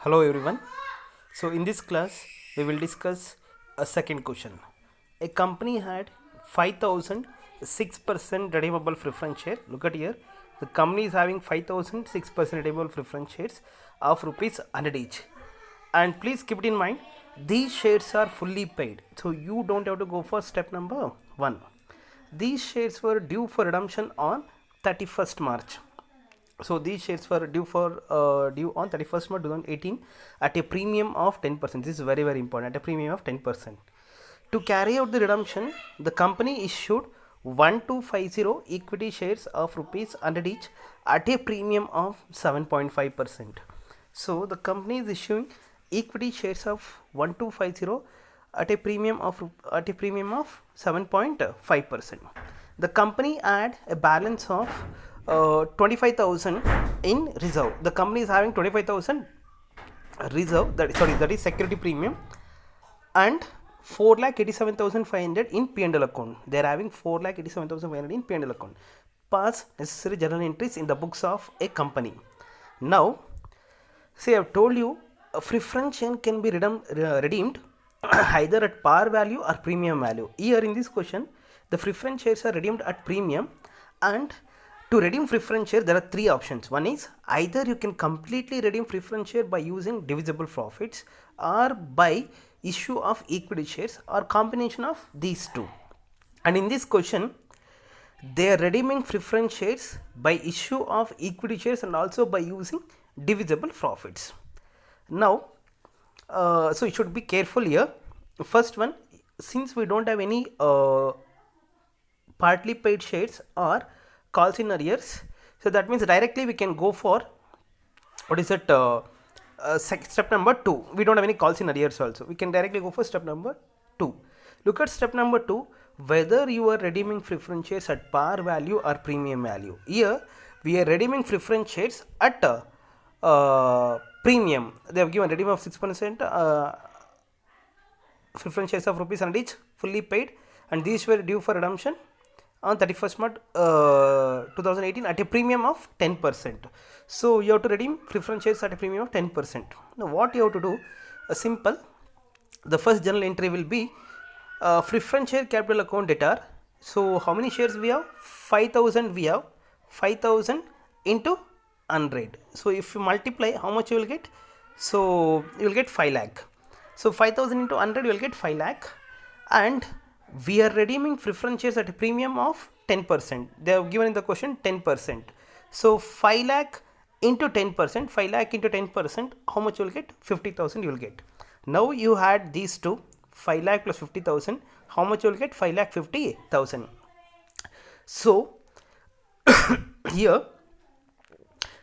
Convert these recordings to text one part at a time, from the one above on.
Hello everyone. So in this class we will discuss a second question. A company had 5,006% redeemable preference share. Look at here. The company is having 5,006% redeemable preference shares of rupees 100 each. And please keep it in mind, these shares are fully paid. So you don't have to go for step number 1. These shares were due for redemption on 31st March. So these shares were due on 31st March 2018 at a premium of 10%. This is very important, at a premium of 10%. To carry out the redemption, the company issued 1250 equity shares of rupees 100 each at a premium of 7.5%. So the company is issuing equity shares of 1250 at a premium of 7.5%. The company had a balance of 25,000 in reserve. The company is having 25,000 reserve, that is security premium, and 4,87,500 in P&L account. They are having 4,87,500 in P&L account. Pass necessary journal entries in the books of a company. Now, see, I have told you a preference share can be redeemed either at par value or premium value. Here in this question, the preference shares are redeemed at premium, and to redeem preference share there are three options. One is either you can completely redeem preference share by using divisible profits, or by issue of equity shares, or combination of these two. And in this question, they are redeeming preference shares by issue of equity shares and also by using divisible profits. Now, so you should be careful here. First one, since we don't have any partly paid shares or calls in arrears, so that means directly we can go for what is it, step number 2. We don't have any calls in arrears also, we can directly go for step number 2. Look at step number 2, whether you are redeeming preference shares at par value or premium value. Here we are redeeming preference shares at premium. They have given redeem of 6%, preference shares of rupees 100 each fully paid, and these were due for redemption on 31st March 2018 at a premium of 10%. So you have to redeem preference shares at a premium of 10%. Now what you have to do, simple. The first journal entry will be preference share capital account debtor. So how many shares we have? 5,000 we have. 5,000 into 100. So if you multiply, how much you will get? So you will get 5 lakh. So 5,000 into 100 you will get 5 lakh, and we are redeeming preference shares at a premium of 10%. They have given in the question 10%. So 5 lakh into 10%, 5 lakh into 10%, how much you will get? 50,000 you will get. Now you had these two, 5 lakh plus 50,000, how much you will get? 5 lakh 50,000. So here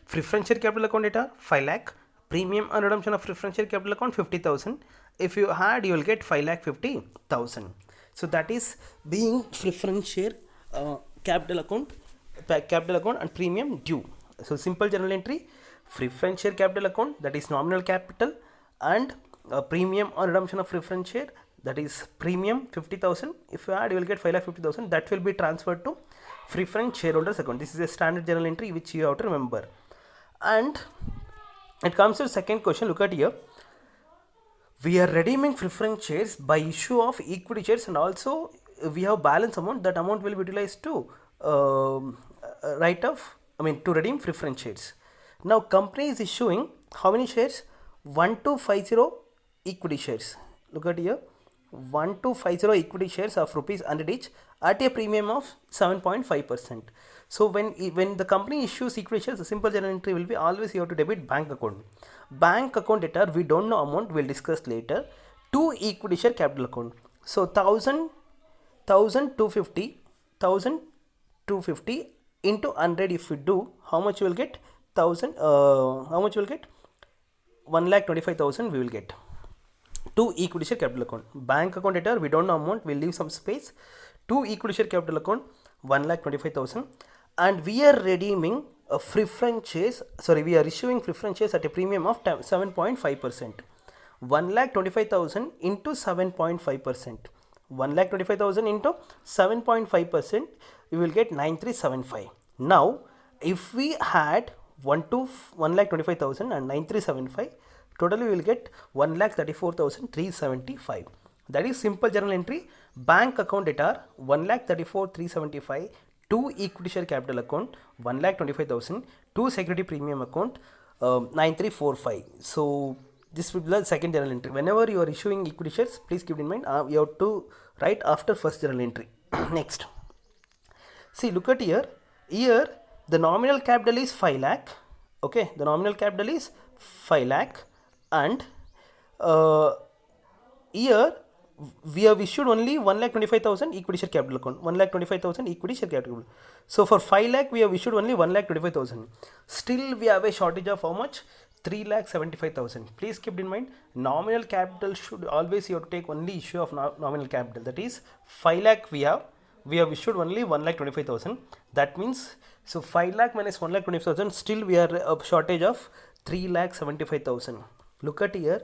preference share capital account data 5 lakh, premium and redemption of preference share capital account 50,000. If you add, you will get 5 lakh 50,000. So that is being preference share capital account and premium due. So simple journal entry, preference share capital account, that is nominal capital, and premium or redemption of preference share, that is premium 50,000. If you add, you will get 5 lakh 50,000. That will be transferred to preference shareholders account. This is a standard journal entry which you have to remember. And it comes to the second question. Look at here. We are redeeming preference shares by issue of equity shares, and also we have balance amount. That amount will be utilized to to redeem preference shares. Now company is issuing how many shares? 1250 equity shares. Look at here, 1250 equity shares of rupees 100 each at a premium of 7.5%. So when the company issues equity shares, the simple journal entry will be always you have to debit bank account. Bank account debtor, we don't know amount, we'll discuss later. To equity share capital account. So 1,250 into 100 if you do, how much you will get? How much you will get? 1,25,000 we will get. To equity share capital account. Bank account debtor, we don't know amount, we'll leave some space. To equity share capital account 1,25,000, and we are redeeming a preference shares, we are issuing preference shares at a premium of 7.5%. 1,25,000 into 7.5%. 1,25,000 into 7.5%, you will get 9,375. Now if we had 1,25,000 and 9,375, Totally you will get 1,34,375. That is simple journal entry. Bank account data 1,34,375. To equity share capital account 1,25,000. To security premium account 9345. So this will be the second journal entry. Whenever you are issuing equity shares, please keep in mind you have to write after first journal entry. Next, see, look at here. Here the nominal capital is 5 lakh. Okay, the nominal capital is 5 lakh, and here we have issued only 1,25,000 equity share capital account, 1,25,000 equity share capital. So for 5 lakh we have issued only 1,25,000. Still we have a shortage of how much? 3,75,000. Please keep in mind, nominal capital should always, you have to take only issue of nominal capital. That is 5 lakh we have issued only 1,25,000. That means, so 5 lakh minus 1,25,000, still we are a shortage of 3,75,000. Look at here,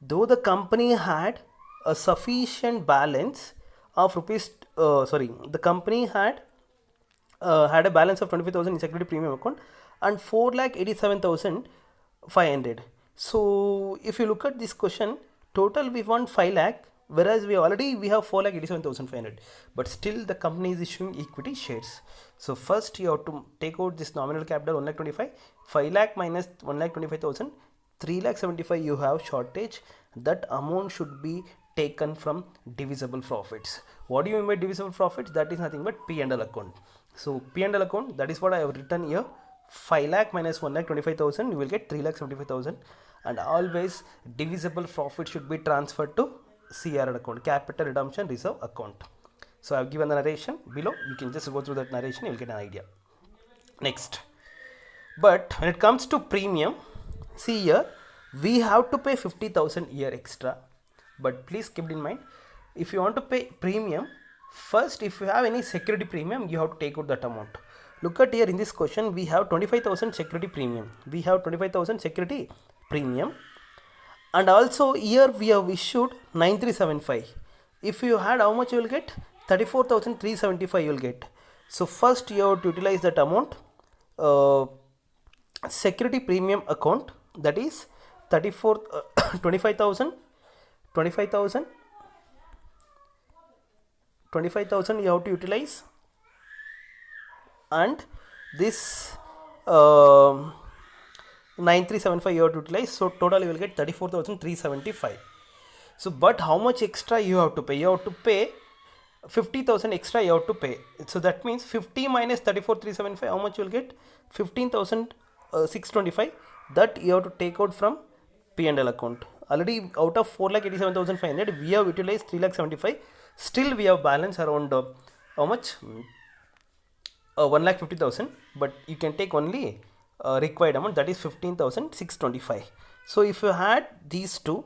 though the company had a sufficient balance of rupees, the company had a balance of 25,000 in security premium account and 4,87,500. So if you look at this question, total we want 5 lakh, whereas we have 4,87,500, but still the company is issuing equity shares. So first you have to take out this nominal capital 1,25,000, 5 lakh minus 1,25,000, 3,75,000 you have shortage. That amount should be taken from divisible profits. What do you mean by divisible profits? That is nothing but P&L account. So P&L account, that is what I have written here. 5 lakh minus 1,25,000, you will get 3,75,000, and always divisible profit should be transferred to CRR account, capital redemption reserve account. So I have given the narration below. You can just go through that narration, you will get an idea. Next, but when it comes to premium, see here, we have to pay 50,000 a year extra. But please keep in mind, if you want to pay premium, first if you have any security premium, you have to take out that amount. Look at here in this question, we have 25,000 security premium. We have 25,000 security premium, and also here we have issued 9375. If you had, how much you will get? 34,375 you will get. So first you have to utilize that amount, security premium account, that is 25,000 you have to utilize, and this 9375 you have to utilize. So total you will get 34,375. So but how much extra you have to pay? You have to pay 50,000 extra you have to pay. So that means 50 minus 34,375, how much you will get? 15,625. That you have to take out from P&L account. Already out of 4,87,500 we have utilized 3,75,000. Still we have balance around how much? 1,50,000, but you can take only required amount, that is 15,625. So if you had these two,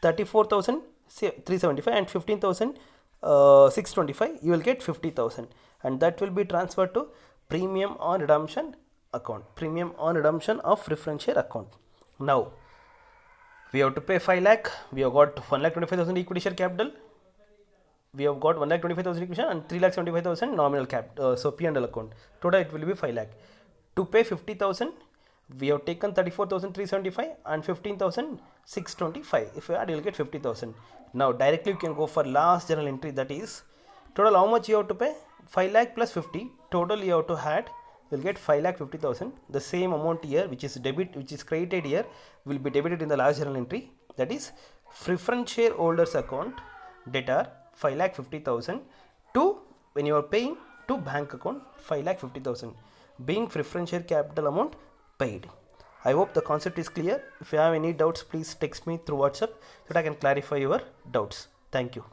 34,375 and 15,625, you will get 50,000, and that will be transferred to premium on redemption account, premium on redemption of preference share account. Now we have to pay 5 lakh, we have got 1,25,000 equity share capital, we have got 1,25,000 equity share and 3,75,000 nominal cap, so P&L account. Total it will be 5 lakh. To pay 50,000, we have taken 34,375 and 15,625. If you add, you will get 50,000. Now directly you can go for last journal entry, that is total how much you have to pay? 5 lakh plus 50. Total you have to add, you will get 5,50,000. The same amount here, which is created here, will be debited in the last journal entry. That is preference shareholders account debtor 5,50,000 to, when you are paying, to bank account 5,50,000, being preference share capital amount paid. I hope the concept is clear. If you have any doubts, please text me through WhatsApp so that I can clarify your doubts. Thank you.